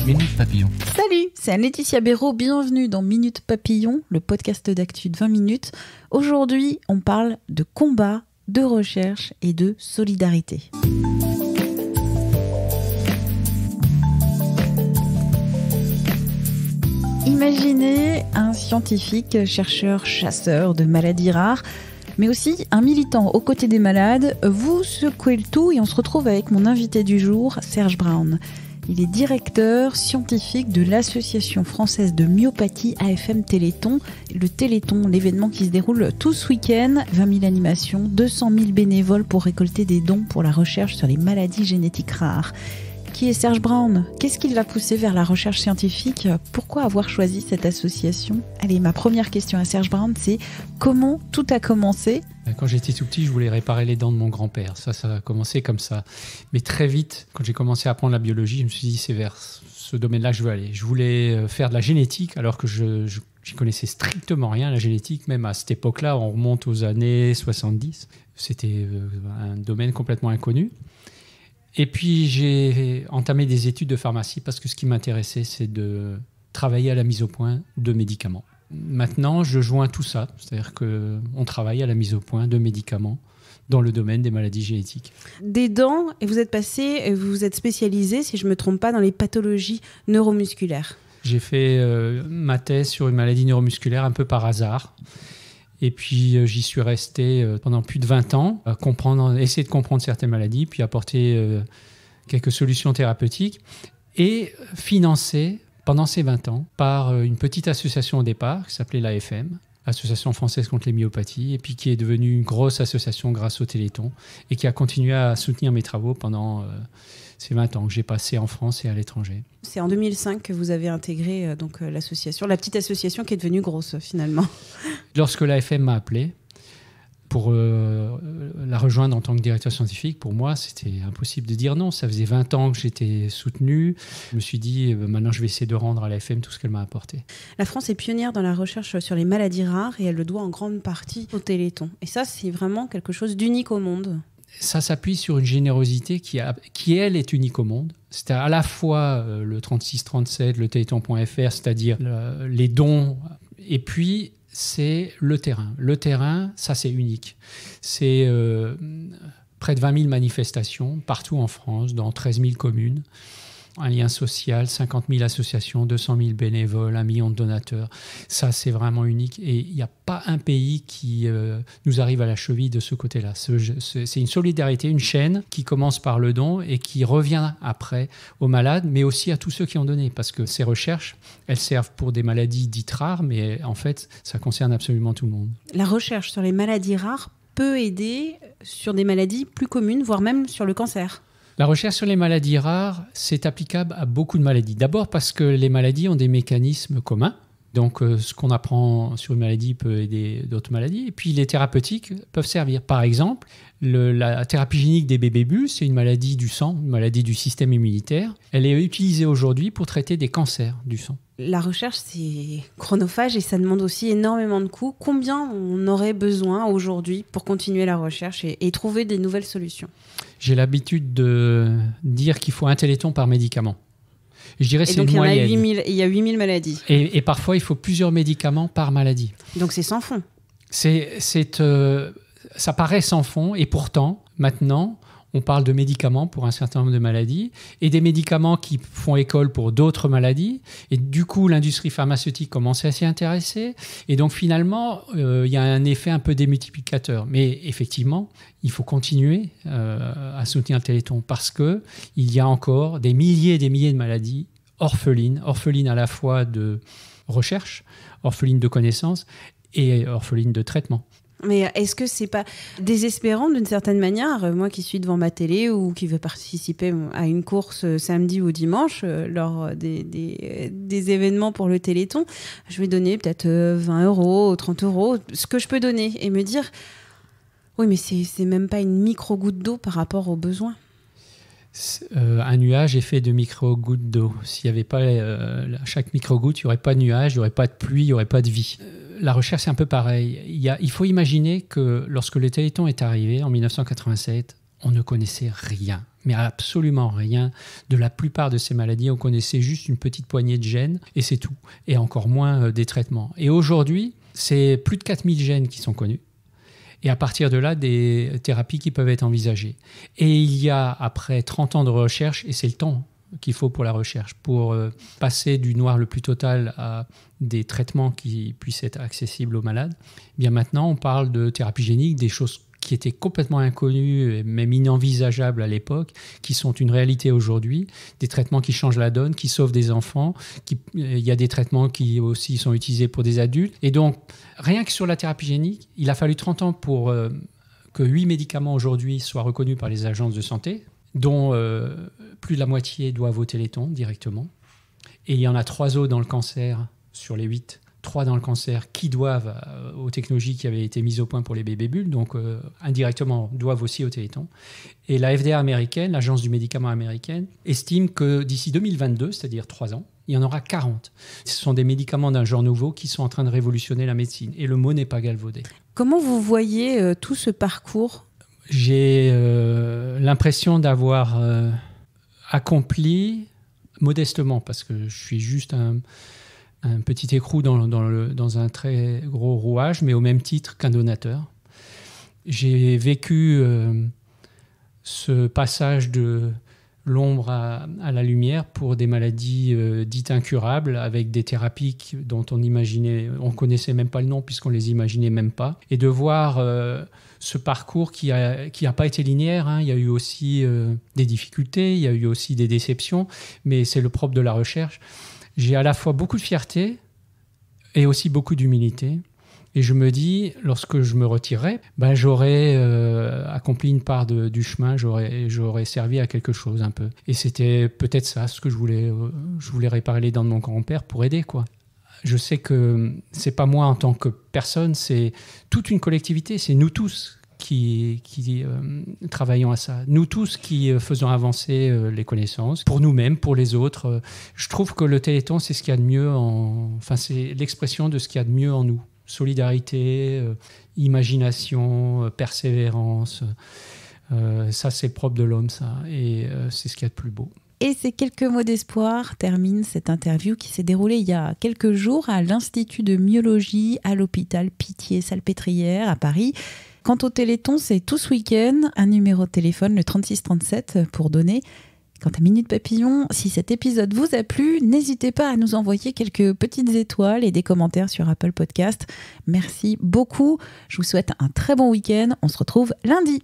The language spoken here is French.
Minute Papillon. Salut, c'est Anne-Laetitia Béraud, bienvenue dans Minute Papillon, le podcast d'actu de 20 minutes. Aujourd'hui, on parle de combat, de recherche et de solidarité. Imaginez un scientifique, chercheur, chasseur de maladies rares, mais aussi un militant aux côtés des malades. Vous secouez le tout et on se retrouve avec mon invité du jour, Serge Brown. Il est directeur scientifique de l'Association française de myopathie AFM Téléthon. Le Téléthon, l'événement qui se déroule tout ce week-end. 20 000 animations, 200 000 bénévoles pour récolter des dons pour la recherche sur les maladies génétiques rares. Qui est Serge Brown ? Qu'est-ce qui l'a poussé vers la recherche scientifique ? Pourquoi avoir choisi cette association ? Allez, ma première question à Serge Brown, c'est comment tout a commencé ? Quand j'étais tout petit, je voulais réparer les dents de mon grand-père. Ça a commencé comme ça. Mais très vite, quand j'ai commencé à apprendre la biologie, je me suis dit, c'est vers ce domaine-là que je veux aller. Je voulais faire de la génétique, alors que je connaissais strictement rien à la génétique. Même à cette époque-là, on remonte aux années 70. C'était un domaine complètement inconnu. Et puis, j'ai entamé des études de pharmacie parce que ce qui m'intéressait, c'est de travailler à la mise au point de médicaments. Maintenant, je joins tout ça, c'est-à-dire qu'on travaille à la mise au point de médicaments dans le domaine des maladies génétiques. Des dents, et vous êtes spécialisé, si je ne me trompe pas, dans les pathologies neuromusculaires. J'ai fait ma thèse sur une maladie neuromusculaire un peu par hasard. Et puis, j'y suis resté pendant plus de 20 ans, à essayer de comprendre certaines maladies, puis apporter quelques solutions thérapeutiques, et financé pendant ces 20 ans par une petite association au départ, qui s'appelait l'AFM, Association française contre les myopathies, et puis qui est devenue une grosse association grâce au Téléthon, et qui a continué à soutenir mes travaux pendant ces 20 ans que j'ai passé en France et à l'étranger. C'est en 2005 que vous avez intégré l'association, la petite association qui est devenue grosse finalement. Lorsque l'AFM m'a appelé pour la rejoindre en tant que directeur scientifique, pour moi, c'était impossible de dire non. Ça faisait 20 ans que j'étais soutenu. Je me suis dit, maintenant, je vais essayer de rendre à l'AFM tout ce qu'elle m'a apporté. La France est pionnière dans la recherche sur les maladies rares et elle le doit en grande partie au Téléthon. Et ça, c'est vraiment quelque chose d'unique au monde. Ça s'appuie sur une générosité qui, elle, est unique au monde. C'est à la fois le 36-37, le téléthon.fr, c'est-à-dire les dons, et puis c'est le terrain. Le terrain, ça c'est unique. C'est près de 20 000 manifestations partout en France, dans 13 000 communes. Un lien social, 50 000 associations, 200 000 bénévoles, 1 million de donateurs. Ça, c'est vraiment unique. Et il n'y a pas un pays qui nous arrive à la cheville de ce côté-là. C'est une solidarité, une chaîne qui commence par le don et qui revient après aux malades, mais aussi à tous ceux qui ont donné. Parce que ces recherches, elles servent pour des maladies dites rares, mais en fait, ça concerne absolument tout le monde. La recherche sur les maladies rares peut aider sur des maladies plus communes, voire même sur le cancer. La recherche sur les maladies rares, c'est applicable à beaucoup de maladies. D'abord parce que les maladies ont des mécanismes communs. Donc, ce qu'on apprend sur une maladie peut aider d'autres maladies. Et puis, les thérapeutiques peuvent servir. Par exemple, la thérapie génique des bébés, c'est une maladie du sang, une maladie du système immunitaire. Elle est utilisée aujourd'hui pour traiter des cancers du sang. La recherche, c'est chronophage et ça demande aussi énormément de coûts. Combien on aurait besoin aujourd'hui pour continuer la recherche et trouver des nouvelles solutions ? J'ai l'habitude de dire qu'il faut un téléthon par médicament. Je dirais que c'est une moyenne. Il y a 8000 maladies. Et parfois, il faut plusieurs médicaments par maladie. Donc c'est sans fond. Ça paraît sans fond et pourtant, maintenant, on parle de médicaments pour un certain nombre de maladies et des médicaments qui font école pour d'autres maladies. Et du coup, l'industrie pharmaceutique commence à s'y intéresser. Et donc, finalement, il y a un effet un peu démultiplicateur. Mais effectivement, il faut continuer à soutenir le Téléthon parce qu'il y a encore des milliers et des milliers de maladies orphelines à la fois de recherche, orphelines de connaissances et orphelines de traitement. Mais est-ce que c'est pas désespérant d'une certaine manière, moi qui suis devant ma télé ou qui veux participer à une course samedi ou dimanche lors des événements pour le Téléthon, je vais donner peut-être 20 €, 30 €, ce que je peux donner et me dire oui mais c'est même pas une micro-goutte d'eau par rapport aux besoins. Un nuage est fait de micro-gouttes d'eau. S'il n'y avait pas chaque micro-goutte, il n'y aurait pas de nuage, il n'y aurait pas de pluie, il n'y aurait pas de vie. La recherche, c'est un peu pareil. Il faut imaginer que lorsque le Téléthon est arrivé en 1987, on ne connaissait rien, mais absolument rien de la plupart de ces maladies. On connaissait juste une petite poignée de gènes et c'est tout, et encore moins des traitements. Et aujourd'hui, c'est plus de 4000 gènes qui sont connus. Et à partir de là, des thérapies qui peuvent être envisagées. Et il y a, après 30 ans de recherche, et c'est le temps qu'il faut pour la recherche, pour passer du noir le plus total à des traitements qui puissent être accessibles aux malades, eh bien maintenant on parle de thérapie génique, des choses qui étaient complètement inconnues et même inenvisageables à l'époque, qui sont une réalité aujourd'hui, des traitements qui changent la donne, qui sauvent des enfants, il y a des traitements qui aussi sont utilisés pour des adultes. Et donc, rien que sur la thérapie génique, il a fallu 30 ans pour que 8 médicaments aujourd'hui soient reconnus par les agences de santé, dont plus de la moitié doivent au Téléthon directement. Et il y en a 3 autres dans le cancer sur les 8. 3 dans le cancer qui doivent aux technologies qui avaient été mises au point pour les bébés bulles, donc indirectement doivent aussi au Téléthon. Et la FDA américaine, l'agence du médicament américaine, estime que d'ici 2022, c'est-à-dire 3 ans, il y en aura 40. Ce sont des médicaments d'un genre nouveau qui sont en train de révolutionner la médecine. Et le mot n'est pas galvaudé. Comment vous voyez tout ce parcours ? J'ai l'impression d'avoir accompli modestement, parce que je suis juste un petit écrou dans un très gros rouage, mais au même titre qu'un donateur. J'ai vécu ce passage de l'ombre à la lumière pour des maladies dites incurables, avec des thérapies dont on connaissait même pas le nom puisqu'on les imaginait même pas. Et de voir ce parcours qui a pas été linéaire, hein. Il y a eu aussi des difficultés, il y a eu aussi des déceptions, mais c'est le propre de la recherche. J'ai à la fois beaucoup de fierté et aussi beaucoup d'humilité. Et je me dis, lorsque je me retirerai, j'aurais accompli une part du chemin, j'aurais servi à quelque chose un peu. Et c'était peut-être ça, ce que je voulais réparer les dents de mon grand-père pour aider, quoi. Je sais que c'est pas moi en tant que personne, c'est toute une collectivité, c'est nous tous qui travaillons à ça. Nous tous qui faisons avancer les connaissances, pour nous-mêmes, pour les autres. Je trouve que le Téléthon, c'est ce qu'il y a de mieux c'est l'expression de ce qu'il y a de mieux en nous. Solidarité, imagination, persévérance. Ça, c'est propre de l'homme, ça. Et c'est ce qu'il y a de plus beau. Et ces quelques mots d'espoir terminent cette interview qui s'est déroulée il y a quelques jours à l'Institut de myologie à l'hôpital Pitié-Salpêtrière à Paris. Quant au Téléthon, c'est tout ce week-end. Un numéro de téléphone, le 3637, pour donner. Quant à Minute Papillon, si cet épisode vous a plu, n'hésitez pas à nous envoyer quelques petites étoiles et des commentaires sur Apple Podcast. Merci beaucoup. Je vous souhaite un très bon week-end. On se retrouve lundi.